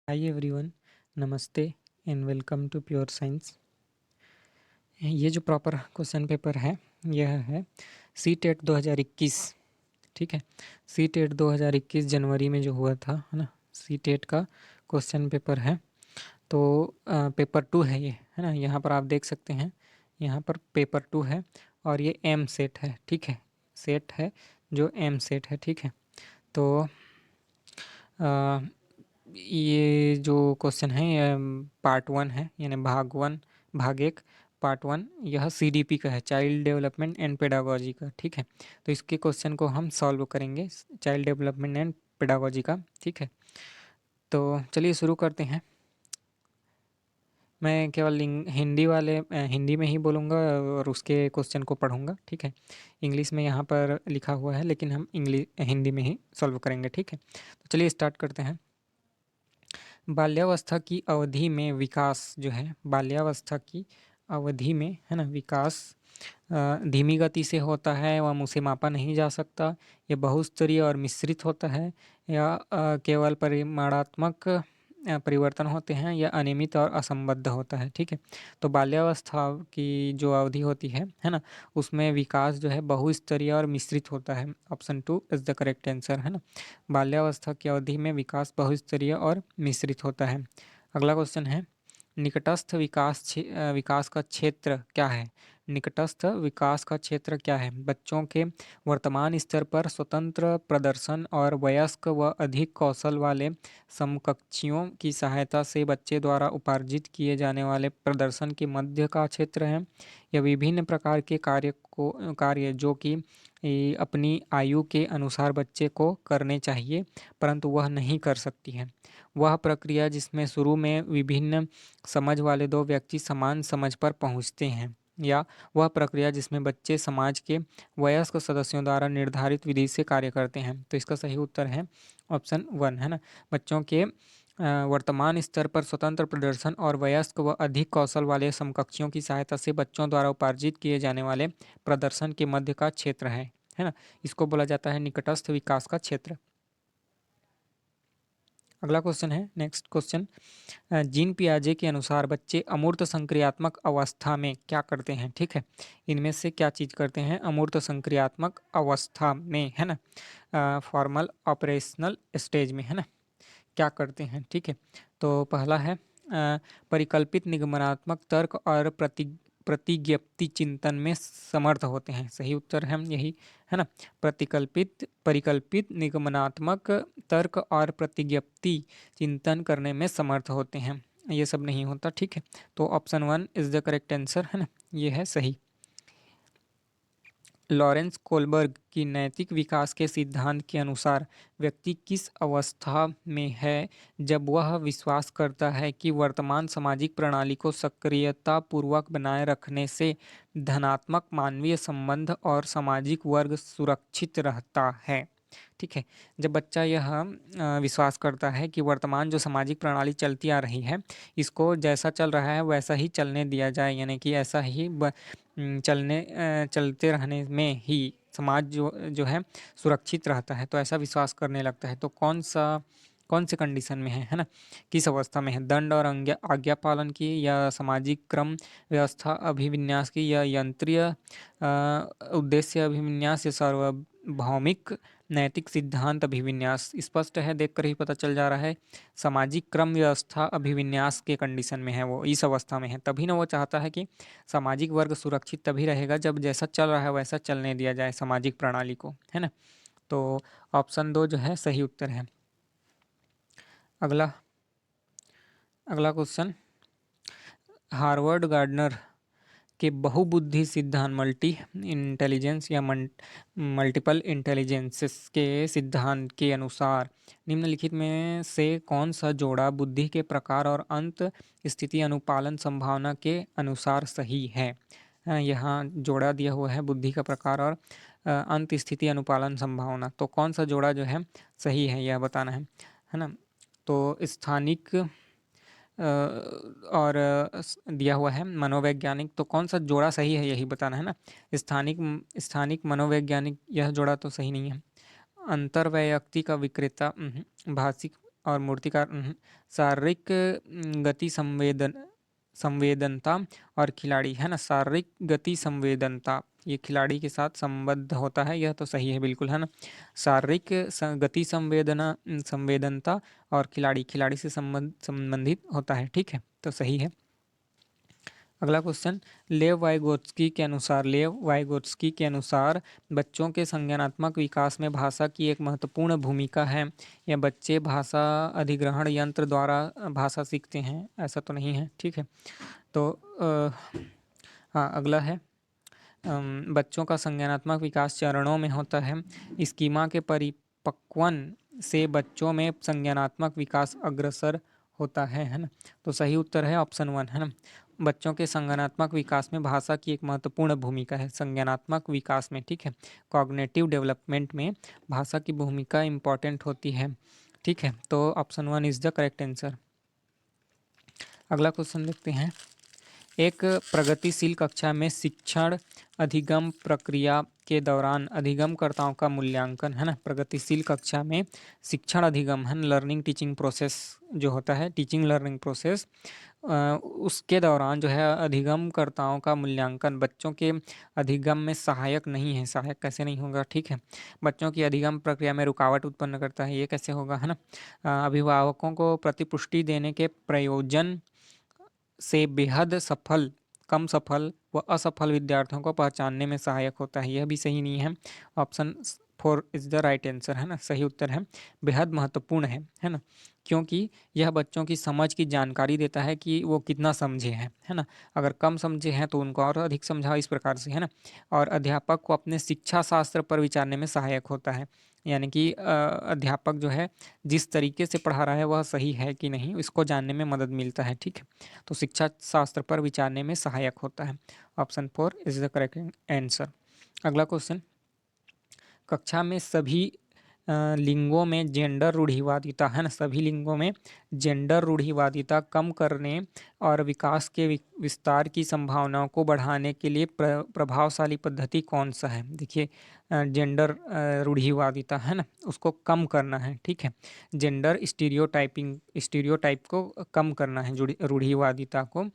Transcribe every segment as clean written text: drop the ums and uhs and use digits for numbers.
हाय everyone, नमस्ते and welcome to pure science. ये जो प्रॉपर क्वेश्चन पेपर है यह है सी टेट 2021। ठीक है, सी टेट 2021 जनवरी में जो हुआ था, है ना। सी टेट का क्वेश्चन पेपर है। तो पेपर टू है ये, है ना। यहाँ पर आप देख सकते हैं, यहाँ पर पेपर टू है और ये एम सेट है। ठीक है, सेट है जो एम सेट है। ठीक है, तो अ, ये जो क्वेश्चन है ये पार्ट वन है, यानी भाग एक पार्ट वन। यह सीडीपी का है, चाइल्ड डेवलपमेंट एंड पेडागोजी का। ठीक है, तो इसके क्वेश्चन को हम सॉल्व करेंगे, चाइल्ड डेवलपमेंट एंड पेडागोजी का। ठीक है, तो चलिए शुरू करते हैं। मैं केवल हिंदी में ही बोलूँगा और उसके क्वेश्चन को पढ़ूंगा। ठीक है, इंग्लिश में यहाँ पर लिखा हुआ है, लेकिन हम हिंदी में ही सॉल्व करेंगे। ठीक है, तो चलिए स्टार्ट करते हैं। बाल्यावस्था की अवधि में विकास जो है, बाल्यावस्था की अवधि में, है ना, विकास धीमी गति से होता है एवं उसे मापा नहीं जा सकता। यह बहुस्तरीय और मिश्रित होता है, या केवल परिमाणात्मक परिवर्तन होते हैं, या अनियमित और असंबद्ध होता है। ठीक है, तो बाल्यावस्था की जो अवधि होती है ना, उसमें विकास जो है बहुस्तरीय और मिश्रित होता है। Option two is the correct answer, है ना। बाल्यावस्था की अवधि में विकास बहुस्तरीय और मिश्रित होता है। अगला क्वेश्चन है, निकटस्थ विकास का क्षेत्र क्या है। निकटस्थ विकास का क्षेत्र क्या है। बच्चों के वर्तमान स्तर पर स्वतंत्र प्रदर्शन और वयस्क व अधिक कौशल वाले समकक्षियों की सहायता से बच्चे द्वारा उपार्जित किए जाने वाले प्रदर्शन के मध्य का क्षेत्र है। यह विभिन्न प्रकार के कार्य जो कि अपनी आयु के अनुसार बच्चे को करने चाहिए परंतु वह नहीं कर सकती है। वह प्रक्रिया जिसमें शुरू में विभिन्न समझ वाले दो व्यक्ति समान समझ पर पहुंचते हैं, या वह प्रक्रिया जिसमें बच्चे समाज के वयस्क सदस्यों द्वारा निर्धारित विधि से कार्य करते हैं। तो इसका सही उत्तर है ऑप्शन वन, है ना। बच्चों के वर्तमान स्तर पर स्वतंत्र प्रदर्शन और वयस्क व अधिक कौशल वाले समकक्षियों की सहायता से बच्चों द्वारा उपार्जित किए जाने वाले प्रदर्शन के मध्य का क्षेत्र है ना। इसको बोला जाता है निकटस्थ विकास का क्षेत्र। अगला क्वेश्चन है, नेक्स्ट क्वेश्चन, जीन पियाजे के अनुसार बच्चे अमूर्त संक्रियात्मक अवस्था में क्या करते हैं। ठीक है, इनमें से क्या चीज करते हैं अमूर्त संक्रियात्मक अवस्था में, है ना, फॉर्मल ऑपरेशनल स्टेज में, है ना, क्या करते हैं। ठीक है, तो पहला है परिकल्पित निगमनात्मक तर्क और प्रतिज्ञप्ति चिंतन में समर्थ होते हैं। सही उत्तर है यही, है ना। परिकल्पित निगमनात्मक तर्क और प्रतिज्ञप्ति चिंतन करने में समर्थ होते हैं, ये सब नहीं होता। ठीक है, तो option one is the correct answer, है ना, ये है सही। लॉरेंस कोलबर्ग की नैतिक विकास के सिद्धांत के अनुसार व्यक्ति किस अवस्था में है जब वह विश्वास करता है कि वर्तमान सामाजिक प्रणाली को सक्रियतापूर्वक बनाए रखने से धनात्मक मानवीय संबंध और सामाजिक वर्ग सुरक्षित रहता है। ठीक है, जब बच्चा यह विश्वास करता है कि वर्तमान जो सामाजिक प्रणाली चलती आ रही है, इसको जैसा चल रहा है वैसा ही चलने दिया जाए, यानी कि ऐसा ही चलते रहने में ही समाज जो जो है सुरक्षित रहता है, तो ऐसा विश्वास करने लगता है। तो कौन से कंडीशन में है ना, किस अवस्था में है। दंड और आज्ञा पालन की, या सामाजिक क्रम व्यवस्था अभिविन्यास की, या यंत्रीय उद्देश्य अभिविन्यास, या सार्वभौमिक नैतिक सिद्धांत अभिविन्यास। स्पष्ट है, देखकर ही पता चल जा रहा है सामाजिक क्रम व्यवस्था अभिविन्यास के कंडीशन में है, वो इस अवस्था में है। तभी ना वो चाहता है कि सामाजिक वर्ग सुरक्षित तभी रहेगा जब जैसा चल रहा है वैसा चलने दिया जाए सामाजिक प्रणाली को, है ना। तो ऑप्शन दो जो है सही उत्तर है। अगला अगला क्वेश्चन, हार्वर्ड गार्डनर के बहुबुद्धि सिद्धांत मल्टी इंटेलिजेंस या मल्टीपल इंटेलिजेंसेस के सिद्धांत के अनुसार निम्नलिखित में से कौन सा जोड़ा बुद्धि के प्रकार और अंत स्थिति अनुपालन संभावना के अनुसार सही है। यहाँ जोड़ा दिया हुआ है बुद्धि का प्रकार और अंत स्थिति अनुपालन संभावना, तो कौन सा जोड़ा जो है सही है यह बताना है ना। तो स्थानिक और दिया हुआ है मनोवैज्ञानिक, तो कौन सा जोड़ा सही है यही बताना है ना। स्थानिक स्थानिक मनोवैज्ञानिक, यह जोड़ा तो सही नहीं है। अंतर्वैयक्तिक विक्रेता, भाषिक और मूर्तिकार शारीरिक गति संवेदनता और खिलाड़ी, है ना, शारीरिक गति संवेदनता ये खिलाड़ी के साथ संबद्ध होता है, यह तो सही है बिल्कुल, है ना। शारीरिक गति संवेदनता और खिलाड़ी से संबंधित होता है, ठीक है, तो सही है। अगला क्वेश्चन, लेव वाइगोत्स्की के अनुसार बच्चों के संज्ञानात्मक विकास में भाषा की एक महत्वपूर्ण भूमिका है। यह बच्चे भाषा अधिग्रहण यंत्र द्वारा भाषा सीखते हैं, ऐसा तो नहीं है, ठीक है। तो हाँ, अगला है, बच्चों का संज्ञानात्मक विकास चरणों में होता है। स्कीमा के परिपक्वन से बच्चों में संज्ञानात्मक विकास अग्रसर होता है ना। तो सही उत्तर है ऑप्शन 1, है ना। बच्चों के संज्ञानात्मक विकास में भाषा की एक महत्वपूर्ण भूमिका है, संज्ञानात्मक विकास में, ठीक है, कॉग्निटिव डेवलपमेंट में भाषा की भूमिका इम्पॉर्टेंट होती है, ठीक है। तो option 1 is the correct answer. अगला क्वेश्चन देखते हैं, एक प्रगतिशील कक्षा में शिक्षण अधिगम प्रक्रिया के दौरान अधिगमकर्ताओं का मूल्यांकन, है ना। प्रगतिशील कक्षा में शिक्षण अधिगम, है, लर्निंग टीचिंग प्रोसेस जो होता है, टीचिंग लर्निंग प्रोसेस, उसके दौरान जो है अधिगमकर्ताओं का मूल्यांकन बच्चों के अधिगम में सहायक नहीं है। सहायक कैसे नहीं होगा, ठीक है। बच्चों की अधिगम प्रक्रिया में रुकावट उत्पन्न करता है, ये कैसे होगा, है ना। अभिभावकों को प्रतिपुष्टि देने के प्रयोजन से बेहद कम सफल व असफल विद्यार्थियों को पहचानने में सहायक होता है, यह भी सही नहीं है। Option 4 is the right answer, है ना। सही उत्तर है बेहद महत्वपूर्ण है ना, क्योंकि यह बच्चों की समझ की जानकारी देता है कि वो कितना समझे हैं, है ना। अगर कम समझे हैं तो उनको और अधिक समझाओ, इस प्रकार से, है ना। और अध्यापक को अपने शिक्षा शास्त्र पर विचारने में सहायक होता है, यानी कि अध्यापक जो है जिस तरीके से पढ़ा रहा है वह सही है कि नहीं, इसको जानने में मदद मिलता है, ठीक है। तो शिक्षा शास्त्र पर विचारने में सहायक होता है। Option 4 is the correct answer. अगला क्वेश्चन, कक्षा में सभी लिंगों में जेंडर रूढ़िवादिता, है ना, सभी लिंगों में जेंडर रूढ़िवादिता कम करने और विकास के विस्तार की संभावनाओं को बढ़ाने के लिए प्रभावशाली पद्धति कौन सा है। देखिए, जेंडर रूढ़िवादिता, है ना, उसको कम करना है, ठीक है। जेंडर स्टीरियोटाइप को कम करना है, रूढ़िवादिता को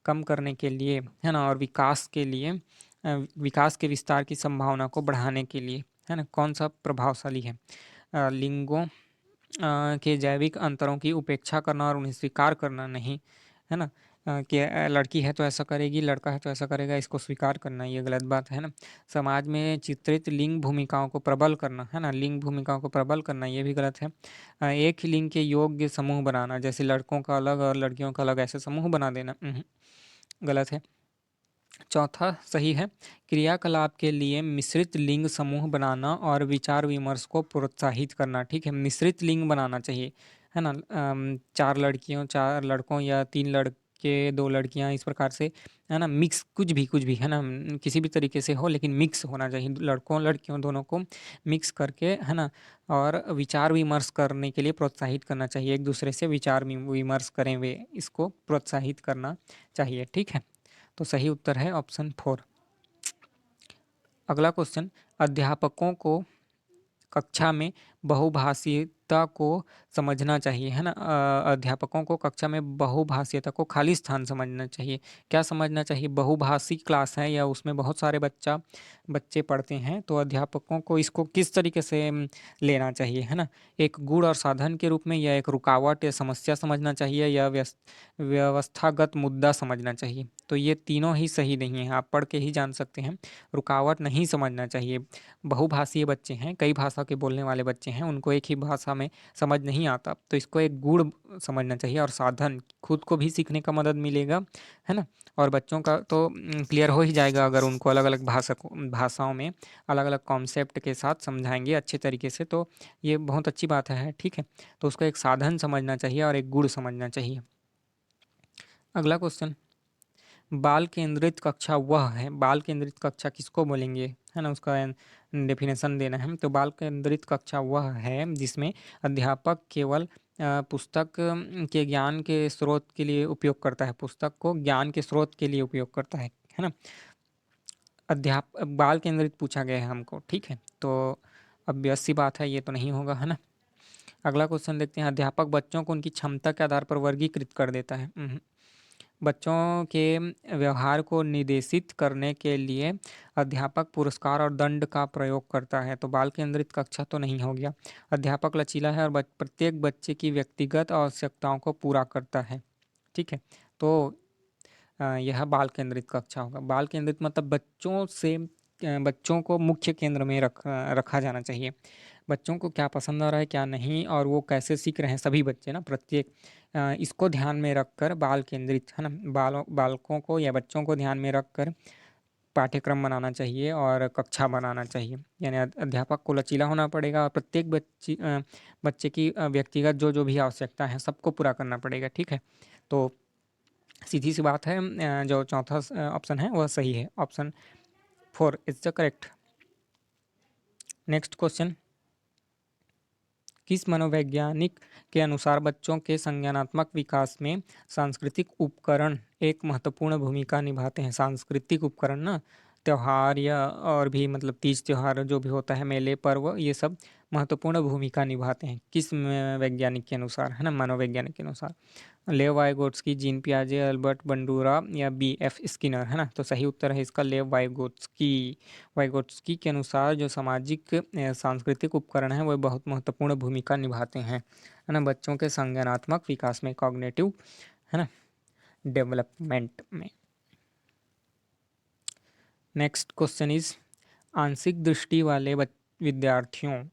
कम करने के लिए, है ना, और विकास के लिए, विकास के विस्तार की संभावना को बढ़ाने के लिए, है ना, कौन सा प्रभावशाली है। लिंगों के जैविक अंतरों की उपेक्षा करना और उन्हें स्वीकार करना नहीं, है ना। कि लड़की है तो ऐसा करेगी, लड़का है तो ऐसा करेगा, इसको स्वीकार करना, ये गलत बात है ना। समाज में चित्रित लिंग भूमिकाओं को प्रबल करना, है ना, लिंग भूमिकाओं को प्रबल करना, ये भी गलत है। एक ही लिंग के योग्य समूह बनाना, जैसे लड़कों का अलग और लड़कियों का अलग, ऐसे समूह बना देना, गलत है। चौथा सही है, क्रियाकलाप के लिए मिश्रित लिंग समूह बनाना और विचार विमर्श को प्रोत्साहित करना, ठीक है। मिश्रित लिंग बनाना चाहिए, है ना। 4 लड़कियों 4 लड़कों या 3 लड़के 2 लड़कियां, इस प्रकार से, है ना, मिक्स, कुछ भी, है ना, किसी भी तरीके से हो, लेकिन मिक्स होना चाहिए, लड़कों लड़कियों दोनों को मिक्स करके, है ना। और विचार विमर्श करने के लिए प्रोत्साहित करना चाहिए, एक दूसरे से विचार विमर्श करें वे, इसको प्रोत्साहित करना चाहिए, ठीक है। तो सही उत्तर है ऑप्शन 4। अगला क्वेश्चन, अध्यापकों को कक्षा में बहुभाषीयता को समझना चाहिए, है ना। अध्यापकों को कक्षा में बहुभाषीयता को खाली स्थान समझना चाहिए। क्या समझना चाहिए, बहुभाषी क्लास है या उसमें बहुत सारे बच्चे पढ़ते हैं, तो अध्यापकों को इसको किस तरीके से लेना चाहिए, है ना। एक गुण और साधन के रूप में, या एक रुकावट या समस्या समझना चाहिए, या व्यवस्थागत मुद्दा समझना चाहिए। तो ये तीनों ही सही नहीं है, आप पढ़ के ही जान सकते हैं। रुकावट नहीं समझना चाहिए, बहुभाषीय बच्चे हैं, कई भाषा के बोलने वाले बच्चे हैं, उनको एक ही भाषा में समझ नहीं आता, तो इसको एक गुण समझना चाहिए। और साधन, खुद को भी सीखने का मदद मिलेगा, है ना। और बच्चों का तो क्लियर हो ही जाएगा अगर उनको अलग अलग भाषाओं में अलग अलग कॉन्सेप्ट के साथ समझाएंगे अच्छे तरीके से, तो ये बहुत अच्छी बात है, ठीक है। तो उसको एक साधन समझना चाहिए और एक गुण समझना चाहिए। अगला क्वेश्चन, बाल केंद्रित कक्षा वह है, बाल केंद्रित कक्षा किसको बोलेंगे, है ना, उसका डेफिनेशन देना है। तो बाल केंद्रित कक्षा वह है जिसमें अध्यापक केवल पुस्तक के ज्ञान के स्रोत के लिए उपयोग करता है, पुस्तक को ज्ञान के स्रोत के लिए उपयोग करता है ना। बाल केंद्रित पूछा गया है हमको, ठीक है। तो obvious सी बात है, ये तो नहीं होगा, है ना। अगला क्वेश्चन देखते हैं, अध्यापक बच्चों को उनकी क्षमता के आधार पर वर्गीकृत कर देता है। बच्चों के व्यवहार को निर्देशित करने के लिए अध्यापक पुरस्कार और दंड का प्रयोग करता है। तो बाल केंद्रित कक्षा तो नहीं हो गया। अध्यापक लचीला है और प्रत्येक बच्चे की व्यक्तिगत आवश्यकताओं को पूरा करता है। ठीक है, तो यह बाल केंद्रित कक्षा होगा। बाल केंद्रित मतलब बच्चों को मुख्य केंद्र में रखा जाना चाहिए। बच्चों को क्या पसंद आ रहा है क्या नहीं, और वो कैसे सीख रहे हैं सभी बच्चे ना, प्रत्येक इसको ध्यान में रखकर बाल केंद्रित, है ना, बालकों को या बच्चों को ध्यान में रखकर पाठ्यक्रम बनाना चाहिए और कक्षा बनाना चाहिए। यानी अध्यापक को लचीला होना पड़ेगा और प्रत्येक बच्चे की व्यक्तिगत जो जो भी आवश्यकता है सबको पूरा करना पड़ेगा। ठीक है, तो सीधी सी बात है, जो चौथा ऑप्शन है वह सही है। Option 4 is the correct. Next question, किस मनोवैज्ञानिक के अनुसार बच्चों के संज्ञानात्मक विकास में सांस्कृतिक उपकरण एक महत्वपूर्ण भूमिका निभाते हैं? सांस्कृतिक उपकरण ना, त्योहार या और भी मतलब तीज त्योहार जो भी होता है, मेले पर्व, ये सब महत्वपूर्ण भूमिका निभाते हैं। किस वैज्ञानिक के अनुसार, है ना, मनोवैज्ञानिक के अनुसार? लेव वाइगोट्स्की, जीन पियाजे, अल्बर्ट बंडूरा या बी.एफ. स्किनर, है ना? तो सही उत्तर है इसका लेव वाइगोट्स्की। वाइगोट्स्की के अनुसार जो सामाजिक सांस्कृतिक उपकरण हैं वो बहुत महत्वपूर्ण भूमिका निभाते हैं, है ना, बच्चों के संज्ञानात्मक विकास में, कॉग्निटिव, है ना, डेवलपमेंट में। नेक्स्ट क्वेश्चन इज, आंशिक दृष्टि वाले विद्यार्थियों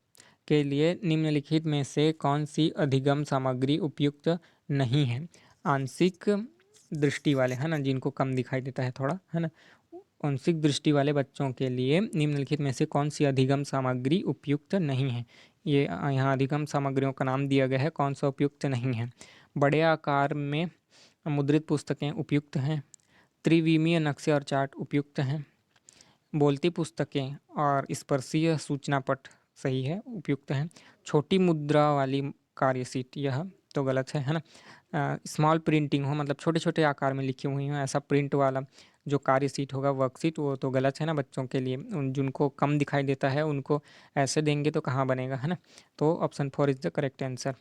के लिए निम्नलिखित में से कौन सी अधिगम सामग्री उपयुक्त नहीं है? आंशिक दृष्टि वाले, है ना, जिनको कम दिखाई देता है थोड़ा, है ना, आंशिक दृष्टि वाले बच्चों के लिए निम्नलिखित में से कौन सी अधिगम सामग्री उपयुक्त नहीं है? ये यहाँ अधिगम सामग्रियों का नाम दिया गया है, कौन सा उपयुक्त नहीं है। बड़े आकार में मुद्रित पुस्तकें उपयुक्त हैं, त्रिविमीय नक्शे और चार्ट उपयुक्त हैं, बोलती पुस्तकें और स्पर्शीय सूचना पट सही है, उपयुक्त हैं, छोटी मुद्रा वाली कार्यशीट यह तो गलत है ना, स्मॉल प्रिंटिंग हो मतलब छोटे छोटे आकार में लिखी हुई हो ऐसा प्रिंट वाला जो कार्यशीट होगा, वर्कशीट, वो तो गलत है ना बच्चों के लिए। उन जिनको कम दिखाई देता है उनको ऐसे देंगे तो कहाँ बनेगा, है ना। तो option 4 is the correct answer.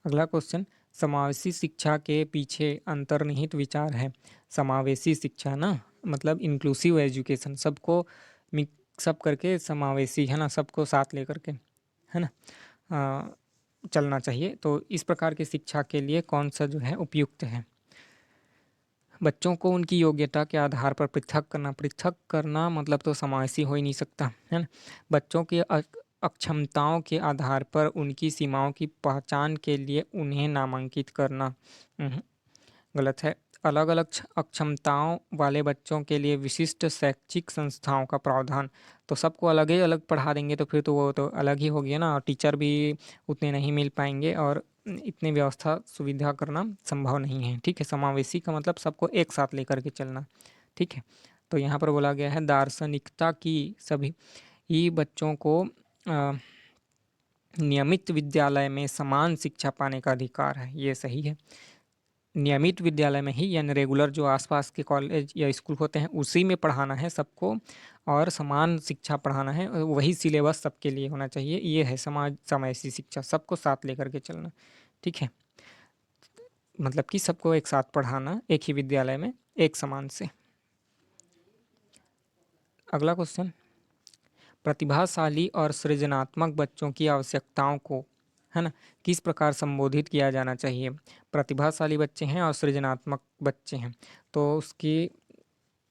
अगला क्वेश्चन, समावेशी शिक्षा के पीछे अंतर्निहित विचार है। समावेशी शिक्षा ना मतलब इंक्लूसिव एजुकेशन, सबको मिक्सअप करके समावेशी, है ना, सबको साथ लेकर के, है ना, चलना चाहिए। तो इस प्रकार की शिक्षा के लिए कौन सा जो है उपयुक्त है? बच्चों को उनकी योग्यता के आधार पर पृथक करना मतलब तो समावेशी हो ही नहीं सकता, है ना। बच्चों की अक्षमताओं के आधार पर उनकी सीमाओं की पहचान के लिए उन्हें नामांकित करना गलत है। अलग अलग अक्षमताओं वाले बच्चों के लिए विशिष्ट शैक्षिक संस्थाओं का प्रावधान, तो सबको अलग ही अलग पढ़ा देंगे तो फिर तो वो तो अलग ही हो गया ना, और टीचर भी उतने नहीं मिल पाएंगे और इतनी व्यवस्था सुविधा करना संभव नहीं है। ठीक है, समावेशी का मतलब सबको एक साथ लेकर के चलना। ठीक है, तो यहाँ पर बोला गया है दार्शनिकता की सभी ही बच्चों को नियमित विद्यालय में समान शिक्षा पाने का अधिकार है, ये सही है। नियमित विद्यालय में ही यानी रेगुलर जो आसपास के कॉलेज या स्कूल होते हैं उसी में पढ़ाना है सबको, और समान शिक्षा पढ़ाना है, वही सिलेबस सबके लिए होना चाहिए। ये है समावेशी शिक्षा, सबको साथ लेकर के चलना। ठीक है, मतलब कि सबको एक साथ पढ़ाना एक ही विद्यालय में एक समान से। अगला क्वेश्चन, प्रतिभाशाली और सृजनात्मक बच्चों की आवश्यकताओं को, है ना, किस प्रकार संबोधित किया जाना चाहिए? प्रतिभाशाली बच्चे हैं और सृजनात्मक बच्चे हैं, तो उसकी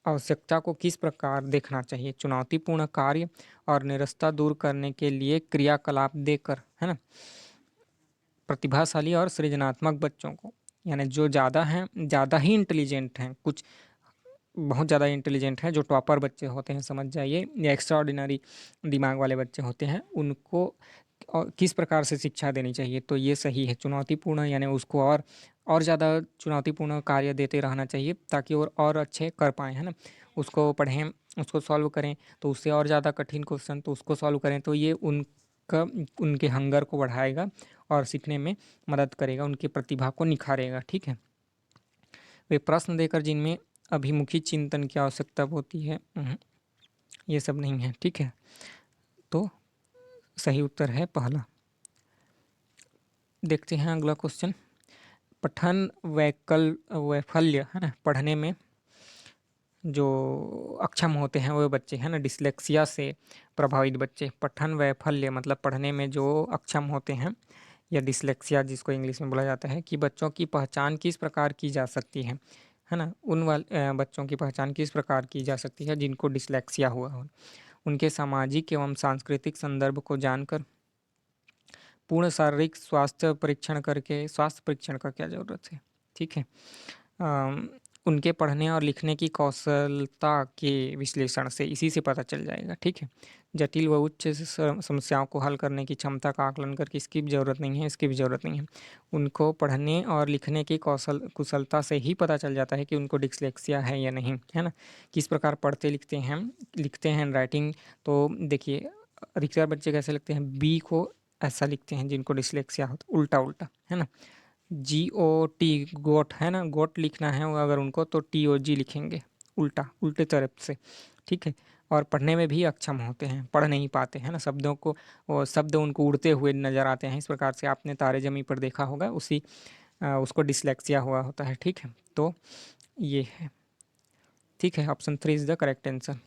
आवश्यकता को किस प्रकार देखना चाहिए? चुनौतीपूर्ण कार्य और निरस्ता दूर करने के लिए क्रियाकलाप देकर, है ना। प्रतिभाशाली और सृजनात्मक बच्चों को यानी जो ज़्यादा हैं, ज़्यादा ही इंटेलिजेंट हैं, कुछ बहुत ज़्यादा इंटेलिजेंट हैं, जो टॉपर बच्चे होते हैं समझ जाइए, या एक्स्ट्रा ऑर्डिनरी दिमाग वाले बच्चे होते हैं, उनको और किस प्रकार से शिक्षा देनी चाहिए? तो ये सही है, चुनौतीपूर्ण, यानी उसको और ज़्यादा चुनौतीपूर्ण कार्य देते रहना चाहिए ताकि और अच्छे कर पाएँ, है ना। उसको पढ़ें, उसको सॉल्व करें, तो उससे और ज़्यादा कठिन क्वेश्चन तो उसको सॉल्व करें, तो ये उनके हंगर को बढ़ाएगा और सीखने में मदद करेगा, उनकी प्रतिभा को निखारेगा। ठीक है, वे प्रश्न देकर जिनमें अभिमुखी चिंतन की आवश्यकता होती है, ये सब नहीं है। ठीक है, तो सही उत्तर है पहला। देखते हैं अगला क्वेश्चन। पठन वैफल्य है ना, पढ़ने में जो अक्षम होते हैं वो बच्चे है ना, डिसलेक्सिया से प्रभावित बच्चे। पठन वैफल्य मतलब पढ़ने में जो अक्षम होते हैं, या डिसलेक्सिया जिसको इंग्लिश में बोला जाता है, कि बच्चों की पहचान किस प्रकार की जा सकती है ना, बच्चों की पहचान किस प्रकार की जा सकती है जिनको डिसलेक्सिया हुआ हो। उनके सामाजिक एवं सांस्कृतिक संदर्भ को जानकर, पूर्ण शारीरिक स्वास्थ्य परीक्षण करके, स्वास्थ्य परीक्षण का क्या ज़रूरत है, ठीक है। अम, उनके पढ़ने और लिखने की कौशलता के विश्लेषण से, इसी से पता चल जाएगा, ठीक है। जटिल व उच्च समस्याओं को हल करने की क्षमता का आकलन करके, इसकी भी ज़रूरत नहीं है, इसकी भी ज़रूरत नहीं है। उनको पढ़ने और लिखने की कुशलता से ही पता चल जाता है कि उनको डिसलेक्सिया है या नहीं, है ना। किस प्रकार पढ़ते लिखते हैं हैंड राइटिंग। तो देखिए, अधिकतर बच्चे कैसे लिखते हैं, बी को ऐसा लिखते हैं जिनको डिसलेक्सिया हो, तो उल्टा उल्टा, है ना। GOT, गोट है ना, गोट लिखना है वो अगर उनको, तो TOG लिखेंगे, उल्टा, उल्टे तरफ से, ठीक है। और पढ़ने में भी अक्षम होते हैं, पढ़ नहीं पाते हैं ना, शब्दों को, वो शब्द उनको उड़ते हुए नज़र आते हैं। इस प्रकार से आपने तारे ज़मीं पर देखा होगा, उसको डिसलेक्सिया हुआ होता है, ठीक है। तो ये है, ठीक है, option 3 is the correct answer.